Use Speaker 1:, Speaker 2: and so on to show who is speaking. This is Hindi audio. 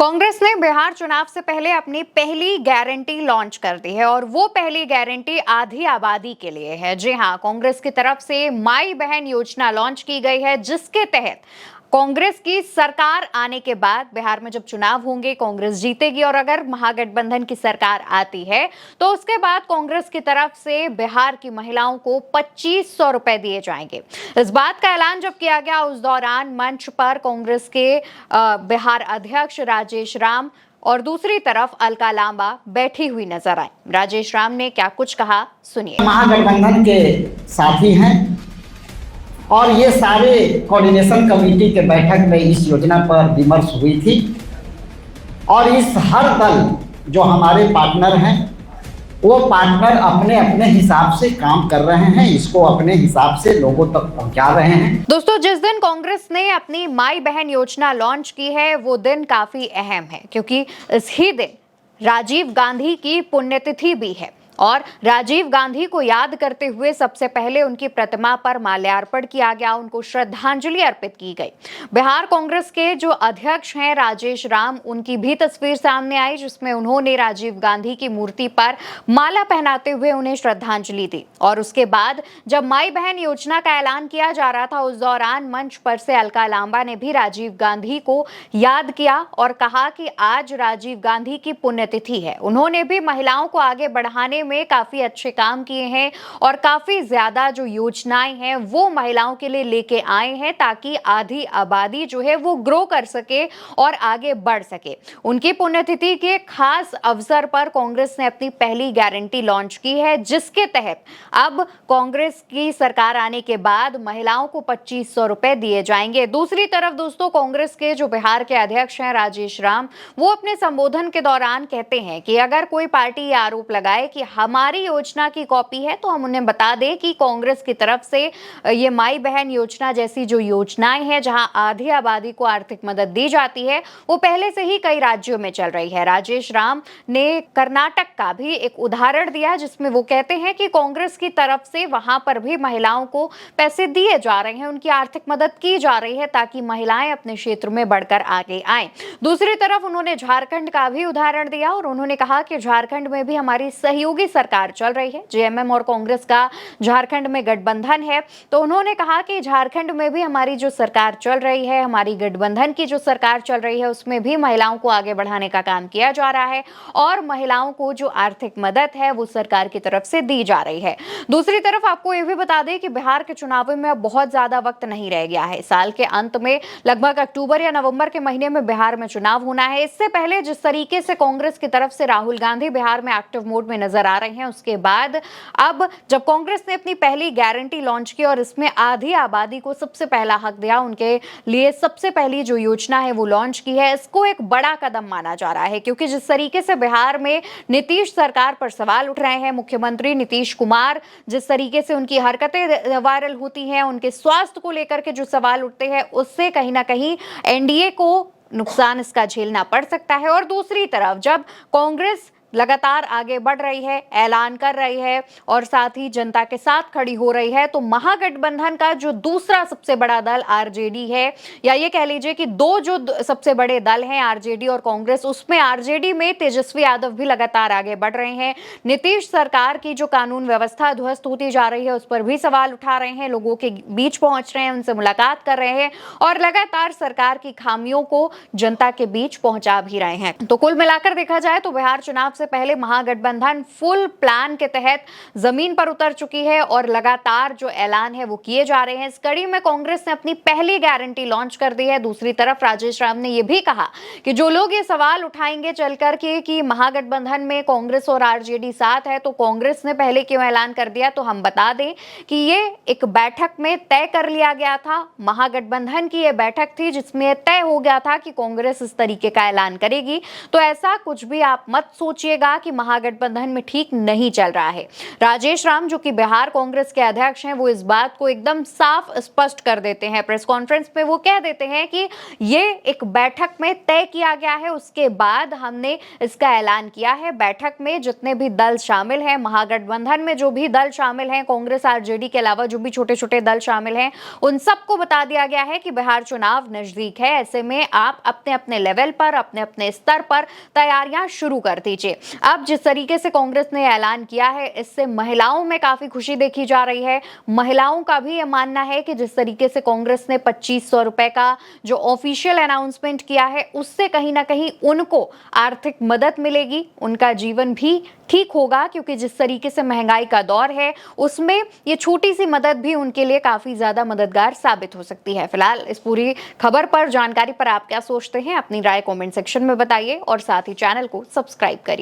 Speaker 1: कांग्रेस ने बिहार चुनाव से पहले अपनी पहली गारंटी लॉन्च कर दी है और वो पहली गारंटी आधी आबादी के लिए है। जी हां, कांग्रेस की तरफ से माई बहन योजना लॉन्च की गई है, जिसके तहत कांग्रेस की सरकार आने के बाद बिहार में जब चुनाव होंगे कांग्रेस जीतेगी और अगर महागठबंधन की सरकार आती है तो उसके बाद कांग्रेस की तरफ से बिहार की महिलाओं को 2500 रुपए दिए जाएंगे। इस बात का ऐलान जब किया गया उस दौरान मंच पर कांग्रेस के बिहार अध्यक्ष राजेश राम और दूसरी तरफ अलका लांबा बैठी हुई नजर आई। राजेश राम ने क्या कुछ कहा, सुनिए।
Speaker 2: महागठबंधन के साथी हैं और ये सारे कोऑर्डिनेशन कमेटी के बैठक में इस योजना पर विमर्श हुई थी और इस हर दल जो हमारे पार्टनर हैं वो पार्टनर अपने अपने हिसाब से काम कर रहे हैं, इसको अपने हिसाब से लोगों तक पहुंचा रहे हैं।
Speaker 1: दोस्तों, जिस दिन कांग्रेस ने अपनी माई बहन योजना लॉन्च की है वो दिन काफी अहम है, क्योंकि इस ही दिन राजीव गांधी की पुण्यतिथि भी है और राजीव गांधी को याद करते हुए सबसे पहले उनकी प्रतिमा पर माल्यार्पण किया गया, उनको श्रद्धांजलि अर्पित की गई। बिहार कांग्रेस के जो अध्यक्ष हैं राजेश राम, उनकी भी तस्वीर सामने आई जिसमें उन्होंने राजीव गांधी की मूर्ति पर माला पहनाते हुए उन्हें श्रद्धांजलि दी। और उसके बाद जब माई बहन योजना का ऐलान किया जा रहा था उस दौरान मंच पर से अलका लांबा ने भी राजीव गांधी को याद किया और कहा कि आज राजीव गांधी की पुण्यतिथि है। उन्होंने भी महिलाओं को आगे बढ़ाने में काफी अच्छे काम किए हैं और काफी ज्यादा जो योजनाएं हैं वो महिलाओं के लिए लेके आए हैं ताकि आधी आबादी जो है वो ग्रो कर सके और आगे बढ़ सके। उनकी पुण्यतिथि के खास अवसर पर कांग्रेस ने अपनी पहली गारंटी लॉन्च की है, जिसके तहत अब कांग्रेस की सरकार आने के बाद महिलाओं को 2500 रुपए दिए जाएंगे। दूसरी तरफ दोस्तों, कांग्रेस के जो बिहार के अध्यक्ष हैं राजेश राम, वो अपने संबोधन के दौरान कहते हैं कि अगर कोई पार्टी ये आरोप लगाए कि हमारी योजना की कॉपी है तो हम उन्हें बता दें कि कांग्रेस की तरफ से ये माई बहन योजना जैसी जो योजनाएं हैं जहां आधी आबादी को आर्थिक मदद दी जाती है वो पहले से ही कई राज्यों में चल रही है। राजेश राम ने कर्नाटक का भी एक उदाहरण दिया जिसमें वो कहते हैं कि कांग्रेस की तरफ से वहां पर भी महिलाओं को पैसे दिए जा रहे हैं, उनकी आर्थिक मदद की जा रही है ताकि महिलाएं अपने क्षेत्र में बढ़कर आगे आएं। दूसरी तरफ उन्होंने झारखंड का भी उदाहरण दिया और उन्होंने कहा कि झारखंड में भी हमारी सहयोगी सरकार चल रही है, जेएमएम और कांग्रेस का झारखंड में गठबंधन है। तो उन्होंने कहा कि झारखंड में भी हमारी जो सरकार चल रही है, हमारी गठबंधन की जो सरकार चल रही है उसमें भी महिलाओं को आगे बढ़ाने का काम किया जा रहा है और महिलाओं को जो आर्थिक मदद है वो सरकार की तरफ से दी जा रही है। दूसरी तरफ आपको यह भी बता दें कि बिहार के चुनावों में अब बहुत ज्यादा वक्त नहीं रह गया है। साल के अंत में लगभग अक्टूबर या नवंबर के महीने में बिहार में चुनाव होना है। इससे पहले जिस तरीके से कांग्रेस की तरफ से राहुल गांधी बिहार में एक्टिव मोड में नजर आ रहे हैं, उसके बाद अब जब कांग्रेस ने अपनी पहली गारंटी लॉन्च की और इसमें आधी आबादी को सबसे पहला हक दिया, उनके लिए सबसे पहली जो योजना है वो लॉन्च की है, इसको एक बड़ा कदम माना जा रहा है। क्योंकि जिस तरीके से बिहार में नीतीश सरकार पर सवाल उठ रहे हैं, मुख्यमंत्री नीतीश कुमार जिस तरीके से उनकी हरकतें वायरल होती हैं, उनके स्वास्थ्य को लेकर के जो सवाल उठते हैं, उससे कहीं ना कहीं एनडीए को नुकसान इसका झेलना पड़ सकता है। और दूसरी तरफ जब कांग्रेस लगातार आगे बढ़ रही है, ऐलान कर रही है और साथ ही जनता के साथ खड़ी हो रही है, तो महागठबंधन का जो दूसरा सबसे बड़ा दल आरजेडी है, या ये कह लीजिए कि दो जो सबसे बड़े दल हैं आरजेडी और कांग्रेस, उसमें आरजेडी में तेजस्वी यादव भी लगातार आगे बढ़ रहे हैं। नीतीश सरकार की जो कानून व्यवस्था ध्वस्त होती जा रही है उस पर भी सवाल उठा रहे हैं, लोगों के बीच पहुंच रहे हैं, उनसे मुलाकात कर रहे हैं और लगातार सरकार की खामियों को जनता के बीच पहुंचा भी रहे हैं। तो कुल मिलाकर देखा जाए तो बिहार चुनाव से पहले महागठबंधन फुल प्लान के तहत जमीन पर उतर चुकी है और लगातार जो ऐलान है वो किए जा रहे हैं। इस कड़ी में कांग्रेस ने अपनी पहली गारंटी लॉन्च कर दी है। दूसरी तरफ राजेश राम ने यह भी कहा कि जो लोग ये सवाल उठाएंगे चलकर के कि महागठबंधन में कांग्रेस और आरजेडी साथ है तो कांग्रेस ने पहले क्यों ऐलान कर दिया, तो हम बता दें कि ये एक बैठक में तय कर लिया गया था। महागठबंधन की यह बैठक थी जिसमें तय हो गया था कि कांग्रेस इस तरीके का ऐलान करेगी। तो ऐसा कुछ भी आप मत सोचिए समझिएगा कि महागठबंधन में ठीक नहीं चल रहा है। राजेश राम, जो कि बिहार कांग्रेस के अध्यक्ष हैं, वो इस बात को एकदम साफ स्पष्ट कर देते हैं। प्रेस कॉन्फ्रेंस में वो कह देते हैं कि ये एक बैठक में तय किया गया है, उसके बाद हमने इसका ऐलान किया है। बैठक में जितने भी दल शामिल हैं, महागठबंधन में जो भी दल शामिल हैं, कांग्रेस आरजेडी के अलावा जो भी छोटे छोटे दल शामिल हैं, उन सबको बता दिया गया है कि बिहार चुनाव नजदीक है। ऐसे में आप अपने अपने लेवल पर, अपने अपने स्तर पर तैयारियां शुरू कर दीजिए। अब जिस तरीके से कांग्रेस ने ऐलान किया है, इससे महिलाओं में काफी खुशी देखी जा रही है। महिलाओं का भी यह मानना है कि जिस तरीके से कांग्रेस ने 2500 रुपए का जो ऑफिशियल अनाउंसमेंट किया है, उससे कहीं ना कहीं उनको आर्थिक मदद मिलेगी, उनका जीवन भी ठीक होगा, क्योंकि जिस तरीके से महंगाई का दौर है, उसमें ये छोटी सी मदद भी उनके लिए काफी ज्यादा मददगार साबित हो सकती है। फिलहाल इस पूरी खबर पर, जानकारी पर आप क्या सोचते हैं? अपनी राय कमेंट सेक्शन में बताइए और साथ ही चैनल को सब्सक्राइब करिए।